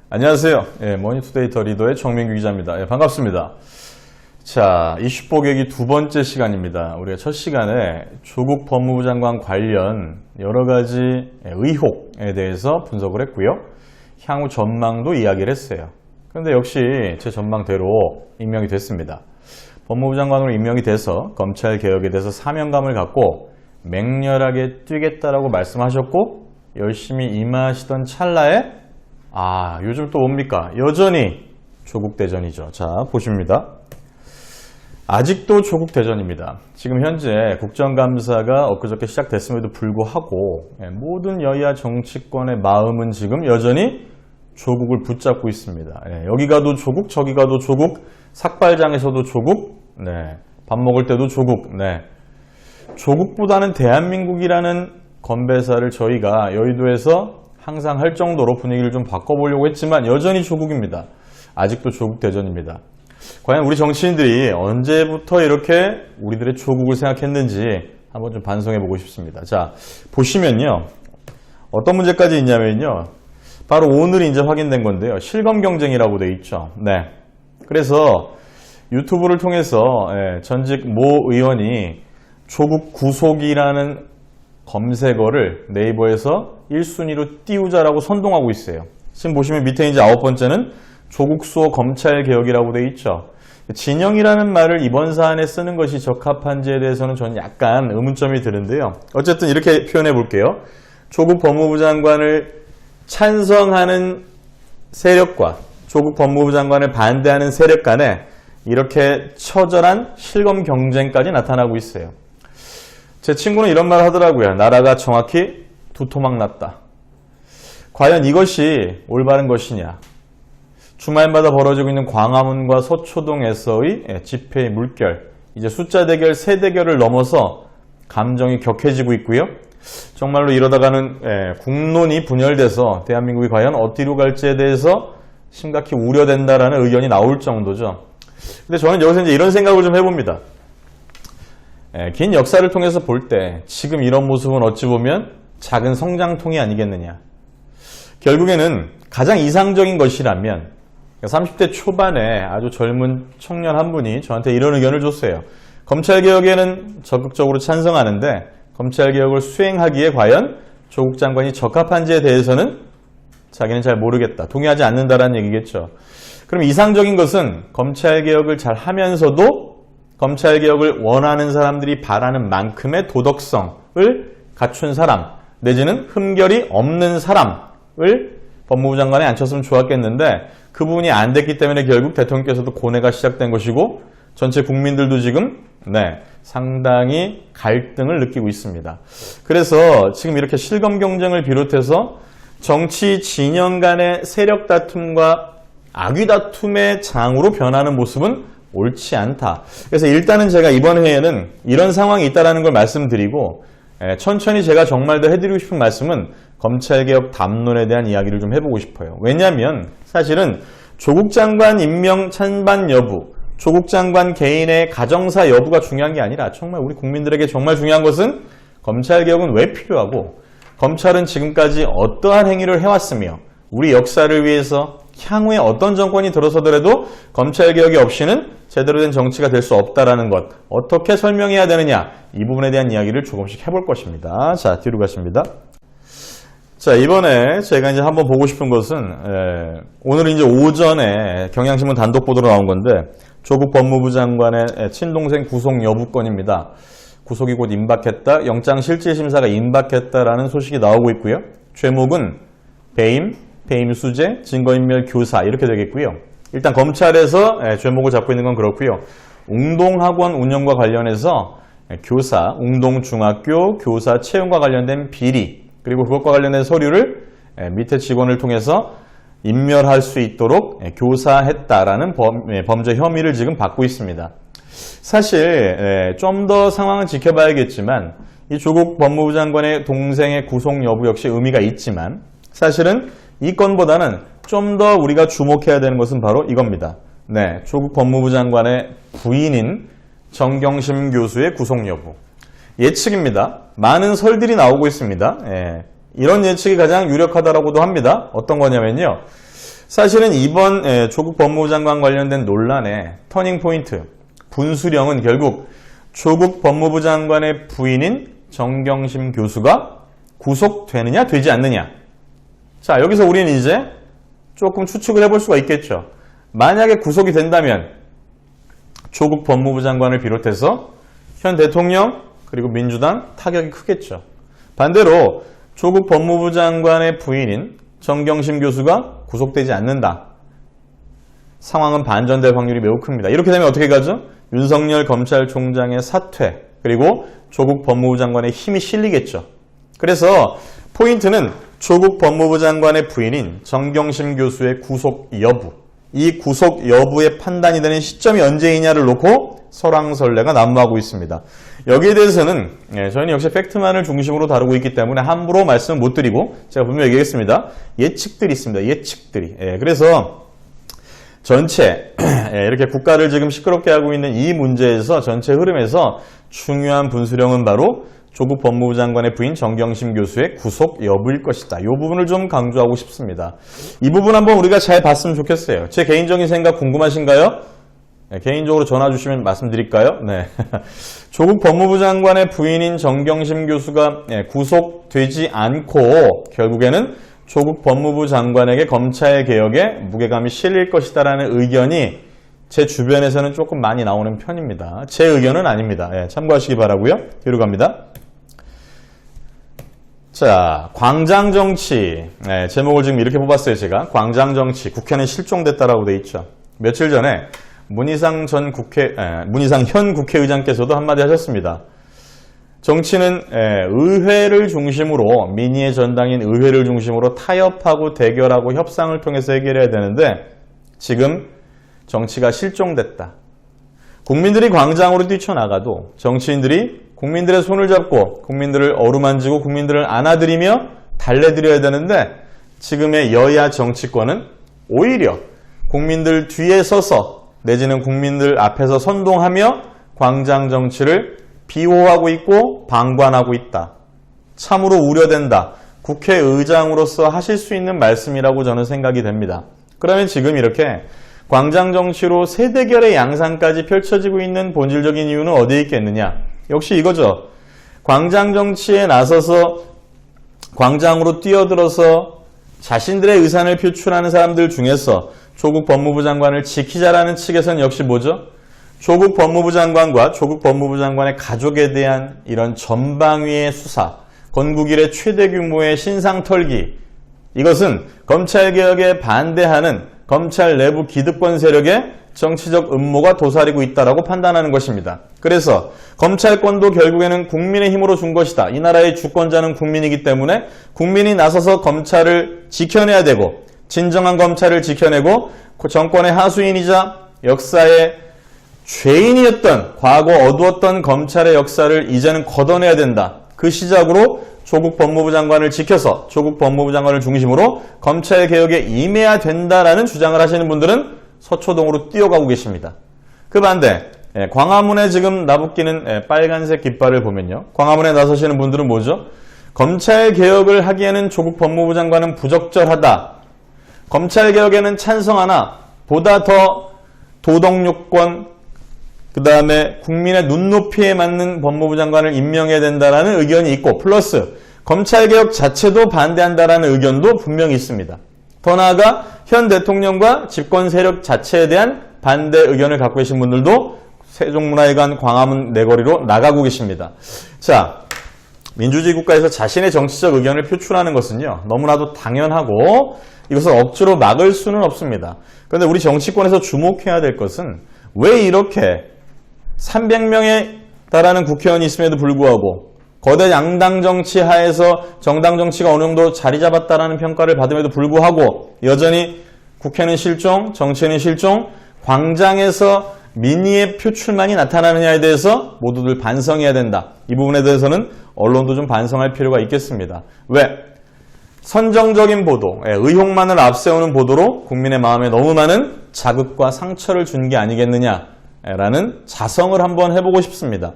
안녕하세요. 머니투데이터 리더의 정민규 기자입니다. 반갑습니다. 자, 이슈 뽀개기 두 번째 시간입니다. 우리가 첫 시간에 조국 법무부 장관 관련 여러 가지 의혹에 대해서 분석을 했고요. 향후 전망도 이야기를 했어요. 그런데 역시 제 전망대로 임명이 됐습니다. 법무부 장관으로 임명이 돼서 검찰 개혁에 대해서 사명감을 갖고 맹렬하게 뛰겠다라고 말씀하셨고 열심히 임하시던 찰나에 요즘 또 뭡니까? 여전히 조국 대전이죠. 자, 보십니다. 아직도 조국 대전입니다. 지금 현재 국정감사가 엊그저께 시작됐음에도 불구하고 모든 여야 정치권의 마음은 지금 여전히 조국을 붙잡고 있습니다. 여기 가도 조국, 저기 가도 조국, 삭발장에서도 조국, 밥 먹을 때도 조국. 조국보다는 대한민국이라는 건배사를 저희가 여의도에서 항상 할 정도로 분위기를 좀 바꿔보려고 했지만 여전히 조국입니다. 아직도 조국 대전입니다. 과연 우리 정치인들이 언제부터 이렇게 우리들의 조국을 생각했는지 한번 좀 반성해보고 싶습니다. 자, 보시면요. 어떤 문제까지 있냐면요. 바로 오늘이 이제 확인된 건데요. 실검 경쟁이라고 돼 있죠. 그래서 유튜브를 통해서 전직 모 의원이 조국 구속이라는 검색어를 네이버에서 1순위로 띄우자라고 선동하고 있어요. 지금 보시면 밑에 이제 9번째는 조국 수호 검찰 개혁이라고 돼 있죠. 진영이라는 말을 이번 사안에 쓰는 것이 적합한지에 대해서는 저는 약간 의문점이 드는데요. 어쨌든 이렇게 표현해 볼게요. 조국 법무부 장관을 찬성하는 세력과 조국 법무부 장관을 반대하는 세력 간에 이렇게 처절한 실검 경쟁까지 나타나고 있어요. 제 친구는 이런 말을 하더라고요. 나라가 정확히 두 토막 났다. 과연 이것이 올바른 것이냐. 주말마다 벌어지고 있는 광화문과 서초동에서의 집회의 물결, 이제 숫자 대결, 세 대결을 넘어서 감정이 격해지고 있고요. 정말로 이러다가는 국론이 분열돼서 대한민국이 과연 어디로 갈지에 대해서 심각히 우려된다라는 의견이 나올 정도죠. 근데 저는 여기서 이제 이런 생각을 좀 해봅니다. 긴 역사를 통해서 볼 때 지금 이런 모습은 어찌 보면 작은 성장통이 아니겠느냐. 결국에는 가장 이상적인 것이라면 30대 초반에 아주 젊은 청년 한 분이 저한테 이런 의견을 줬어요. 검찰개혁에는 적극적으로 찬성하는데 검찰개혁을 수행하기에 과연 조국 장관이 적합한지에 대해서는 자기는 잘 모르겠다. 동의하지 않는다라는 얘기겠죠. 그럼 이상적인 것은 검찰개혁을 잘 하면서도 검찰개혁을 원하는 사람들이 바라는 만큼의 도덕성을 갖춘 사람 내지는 흠결이 없는 사람을 법무부 장관에 앉혔으면 좋았겠는데 그 부분이 안 됐기 때문에 결국 대통령께서도 고뇌가 시작된 것이고 전체 국민들도 지금 상당히 갈등을 느끼고 있습니다. 그래서 지금 이렇게 실검 경쟁을 비롯해서 정치 진영 간의 세력 다툼과 악의 다툼의 장으로 변하는 모습은 옳지 않다. 그래서 일단은 제가 이번 회에는 이런 상황이 있다는 걸 말씀드리고 천천히 제가 정말 더 해드리고 싶은 말씀은 검찰개혁 담론에 대한 이야기를 좀 해보고 싶어요. 왜냐하면 사실은 조국 장관 임명 찬반 여부, 조국 장관 개인의 가정사 여부가 중요한 게 아니라 정말 우리 국민들에게 정말 중요한 것은 검찰개혁은 왜 필요하고 검찰은 지금까지 어떠한 행위를 해왔으며 우리 역사를 위해서 향후에 어떤 정권이 들어서더라도 검찰개혁이 없이는 제대로 된 정치가 될 수 없다라는 것 어떻게 설명해야 되느냐 이 부분에 대한 이야기를 조금씩 해볼 것입니다. 자, 뒤로 가십니다. 자, 이번에 제가 이제 한번 보고 싶은 것은 오늘 이제 오전에 경향신문 단독 보도로 나온 건데 조국 법무부 장관의 친동생 구속 여부 건입니다. 구속이 곧 임박했다. 영장실질심사가 임박했다라는 소식이 나오고 있고요. 죄목은 배임, 배임수재, 증거인멸 교사 이렇게 되겠고요. 일단 검찰에서 죄목을 잡고 있는 건 그렇고요. 웅동학원 운영과 관련해서 교사, 웅동중학교 교사 채용과 관련된 비리 그리고 그것과 관련된 서류를 밑에 직원을 통해서 인멸할 수 있도록 교사했다라는 범죄 혐의를 지금 받고 있습니다. 사실 좀 더 상황은 지켜봐야겠지만 이 조국 법무부 장관의 동생의 구속 여부 역시 의미가 있지만 사실은 이 건보다는 좀 더 우리가 주목해야 되는 것은 바로 이겁니다. 조국 법무부 장관의 부인인 정경심 교수의 구속 여부. 예측입니다. 많은 설들이 나오고 있습니다. 이런 예측이 가장 유력하다라고도 합니다. 어떤 거냐면요. 사실은 이번 조국 법무부 장관 관련된 논란의 터닝포인트, 분수령은 결국 조국 법무부 장관의 부인인 정경심 교수가 구속되느냐 되지 않느냐. 자, 여기서 우리는 이제 조금 추측을 해볼 수가 있겠죠. 만약에 구속이 된다면 조국 법무부 장관을 비롯해서 현 대통령 그리고 민주당 타격이 크겠죠. 반대로 조국 법무부 장관의 부인인 정경심 교수가 구속되지 않는다. 상황은 반전될 확률이 매우 큽니다. 이렇게 되면 어떻게 가죠? 윤석열 검찰총장의 사퇴 그리고 조국 법무부 장관의 힘이 실리겠죠. 그래서 포인트는 조국 법무부 장관의 부인인 정경심 교수의 구속 여부, 이 구속 여부의 판단이 되는 시점이 언제이냐를 놓고 설왕설래가 난무하고 있습니다. 여기에 대해서는 저희는 역시 팩트만을 중심으로 다루고 있기 때문에 함부로 말씀 못 드리고 제가 분명히 얘기했습니다. 예측들이 있습니다. 예측들이. 그래서 전체 이렇게 국가를 지금 시끄럽게 하고 있는 이 문제에서 전체 흐름에서 중요한 분수령은 바로 조국 법무부 장관의 부인 정경심 교수의 구속 여부일 것이다. 이 부분을 좀 강조하고 싶습니다. 이 부분 한번 우리가 잘 봤으면 좋겠어요. 제 개인적인 생각 궁금하신가요? 개인적으로 전화 주시면 말씀드릴까요? 네. 조국 법무부 장관의 부인인 정경심 교수가 구속되지 않고 결국에는 조국 법무부 장관에게 검찰개혁에 무게감이 실릴 것이다라는 의견이 제 주변에서는 조금 많이 나오는 편입니다. 제 의견은 아닙니다. 참고하시기 바라고요. 뒤로 갑니다. 자, 광장정치. 제목을 지금 이렇게 뽑았어요, 제가. 광장정치. 국회는 실종됐다라고 돼 있죠. 며칠 전에 문희상 현 국회의장께서도 한마디 하셨습니다. 정치는 의회를 중심으로, 민의의 전당인 의회를 중심으로 타협하고 대결하고 협상을 통해서 해결해야 되는데 지금 정치가 실종됐다. 국민들이 광장으로 뛰쳐나가도 정치인들이 국민들의 손을 잡고 국민들을 어루만지고 국민들을 안아드리며 달래드려야 되는데 지금의 여야 정치권은 오히려 국민들 뒤에 서서 내지는 국민들 앞에서 선동하며 광장 정치를 비호하고 있고 방관하고 있다. 참으로 우려된다. 국회의장으로서 하실 수 있는 말씀이라고 저는 생각이 됩니다. 그러면 지금 이렇게 광장 정치로 세대결의 양상까지 펼쳐지고 있는 본질적인 이유는 어디에 있겠느냐? 역시 이거죠. 광장 정치에 나서서 광장으로 뛰어들어서 자신들의 의사를 표출하는 사람들 중에서 조국 법무부 장관을 지키자라는 측에서는 역시 뭐죠? 조국 법무부 장관과 조국 법무부 장관의 가족에 대한 이런 전방위의 수사, 건국 이래 최대 규모의 신상 털기, 이것은 검찰개혁에 반대하는 검찰 내부 기득권 세력의 정치적 음모가 도사리고 있다라고 판단하는 것입니다. 그래서 검찰권도 결국에는 국민의 힘으로 준 것이다. 이 나라의 주권자는 국민이기 때문에 국민이 나서서 검찰을 지켜내야 되고 진정한 검찰을 지켜내고 정권의 하수인이자 역사의 죄인이었던 과거 어두웠던 검찰의 역사를 이제는 걷어내야 된다. 그 시작으로 조국 법무부 장관을 지켜서 조국 법무부 장관을 중심으로 검찰개혁에 임해야 된다라는 주장을 하시는 분들은 서초동으로 뛰어가고 계십니다. 그 반대 광화문에 지금 나부끼는 빨간색 깃발을 보면요. 광화문에 나서시는 분들은 뭐죠? 검찰개혁을 하기에는 조국 법무부 장관은 부적절하다. 검찰개혁에는 찬성하나 보다 더 도덕요건 그 다음에 국민의 눈높이에 맞는 법무부 장관을 임명해야 된다는 의견이 있고 플러스 검찰개혁 자체도 반대한다는 의견도 분명히 있습니다. 더 나아가 현 대통령과 집권 세력 자체에 대한 반대 의견을 갖고 계신 분들도 세종문화회관 광화문 내거리로 나가고 계십니다. 자, 민주주의 국가에서 자신의 정치적 의견을 표출하는 것은요. 너무나도 당연하고 이것을 억지로 막을 수는 없습니다. 그런데 우리 정치권에서 주목해야 될 것은 왜 이렇게 300명에 달하는 국회의원이 있음에도 불구하고 거대 양당 정치 하에서 정당 정치가 어느 정도 자리 잡았다라는 평가를 받음에도 불구하고 여전히 국회는 실종, 정치는 실종, 광장에서 민의의 표출만이 나타나느냐에 대해서 모두들 반성해야 된다. 이 부분에 대해서는 언론도 좀 반성할 필요가 있겠습니다. 왜? 선정적인 보도, 의혹만을 앞세우는 보도로 국민의 마음에 너무 많은 자극과 상처를 준 게 아니겠느냐라는 자성을 한번 해보고 싶습니다.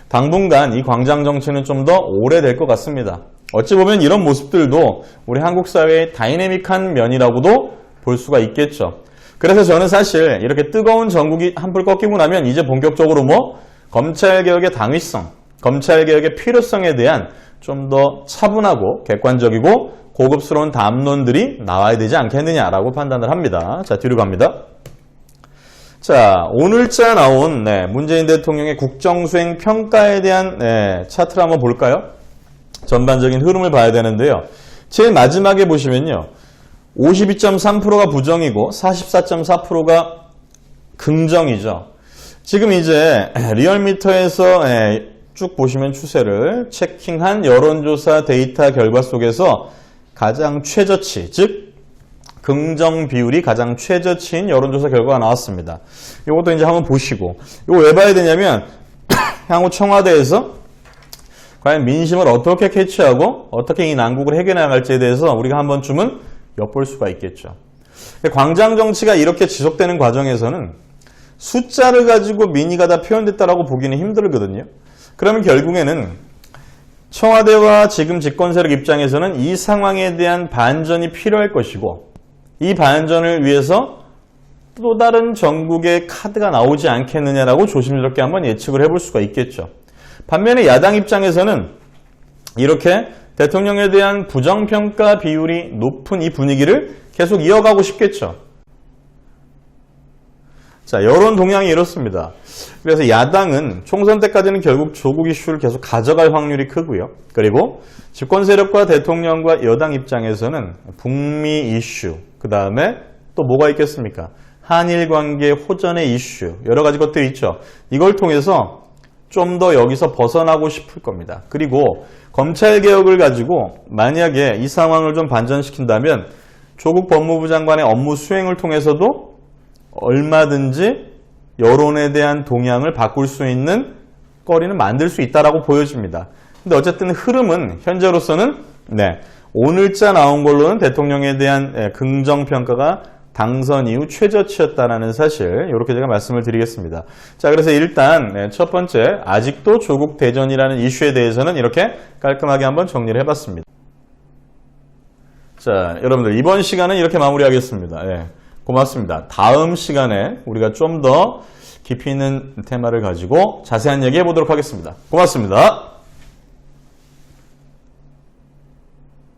당분간 이 광장 정치는 좀 더 오래될 것 같습니다. 어찌 보면 이런 모습들도 우리 한국 사회의 다이내믹한 면이라고도 볼 수가 있겠죠. 그래서 저는 사실 이렇게 뜨거운 전국이 한풀 꺾이고 나면 이제 본격적으로 검찰개혁의 당위성, 검찰개혁의 필요성에 대한 좀 더 차분하고 객관적이고 고급스러운 담론들이 나와야 되지 않겠느냐라고 판단을 합니다. 자, 뒤로 갑니다. 자, 오늘자 나온 문재인 대통령의 국정수행 평가에 대한 차트를 한번 볼까요? 전반적인 흐름을 봐야 되는데요. 제일 마지막에 보시면요. 52.3%가 부정이고 44.4%가 긍정이죠. 지금 이제 리얼미터에서 쭉 보시면 추세를 체킹한 여론조사 데이터 결과 속에서 가장 최저치, 즉 긍정 비율이 가장 최저치인 여론조사 결과가 나왔습니다. 이것도 이제 한번 보시고, 이거 왜 봐야 되냐면 향후 청와대에서 과연 민심을 어떻게 캐치하고 어떻게 이 난국을 해결해 나갈지에 대해서 우리가 한 번쯤은 엿볼 수가 있겠죠. 광장 정치가 이렇게 지속되는 과정에서는 숫자를 가지고 민의가 다 표현됐다라고 보기는 힘들거든요. 그러면 결국에는 청와대와 지금 집권 세력 입장에서는 이 상황에 대한 반전이 필요할 것이고, 이 반전을 위해서 또 다른 전국의 카드가 나오지 않겠느냐라고 조심스럽게 한번 예측을 해볼 수가 있겠죠. 반면에 야당 입장에서는 이렇게 대통령에 대한 부정평가 비율이 높은 이 분위기를 계속 이어가고 싶겠죠. 자, 여론 동향이 이렇습니다. 그래서 야당은 총선 때까지는 결국 조국 이슈를 계속 가져갈 확률이 크고요. 그리고 집권 세력과 대통령과 여당 입장에서는 북미 이슈, 그 다음에 또 뭐가 있겠습니까? 한일 관계 호전의 이슈, 여러 가지 것들이 있죠. 이걸 통해서 좀 더 여기서 벗어나고 싶을 겁니다. 그리고 검찰개혁을 가지고 만약에 이 상황을 좀 반전시킨다면 조국 법무부 장관의 업무 수행을 통해서도 얼마든지 여론에 대한 동향을 바꿀 수 있는 거리는 만들 수 있다라고 보여집니다. 근데 어쨌든 흐름은 현재로서는 오늘자 나온 걸로는 대통령에 대한 긍정평가가 당선 이후 최저치였다라는 사실, 이렇게 제가 말씀을 드리겠습니다. 자, 그래서 일단 첫 번째, 아직도 조국 대전이라는 이슈에 대해서는 이렇게 깔끔하게 한번 정리를 해봤습니다. 자, 여러분들 이번 시간은 이렇게 마무리하겠습니다. 고맙습니다. 다음 시간에 우리가 좀 더 깊이 있는 테마를 가지고 자세한 얘기 해보도록 하겠습니다. 고맙습니다.